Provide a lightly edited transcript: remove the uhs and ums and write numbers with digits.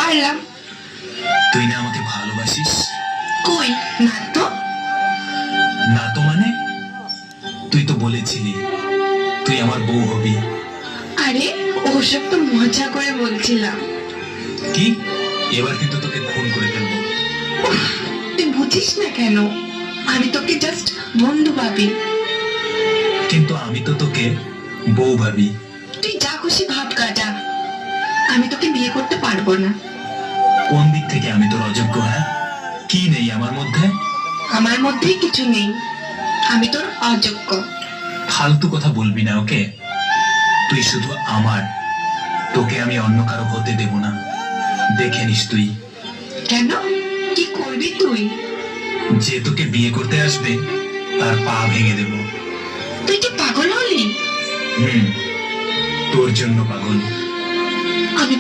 পারলাম। তুই না আমাকে ভালোবাসিস? কই না তো। না তো মানে? তুই তো বলেছিলি তুই আমার বউ হবি। আরে ওসব তো মজা করে বলছিলাম। কি? এবার কিন্তু তোকে খুন করে ফেলবো। তুই বুঝিস না কেন? আমি তোকে জাস্ট বন্ধু ভাবি। কিন্তু আমি তো তোকে বউ ভাবি। তুই যা খুশি ভাব কাটা, আমি তোকে বিয়ে করতে পারবো না। কোন দিক থেকে আমি তোর অযোগ্য? হ্যাঁ, কি নেই আমার মধ্যে? আমার মধ্যেই কিছু নেই, আমি তোর অযোগ্য। ফালতু কথা বলবি না, ওকে? তুই শুধু আমার, তোকে আমি অন্য কারো হতে দেব না। দেখে নিস তুই। কেন? কি করবি তুই? যে তোকে বিয়ে করতে আসবে তার পা ভেঙে দেব। তুই কি পাগল হলি? তোর জন্য পাগল। আমি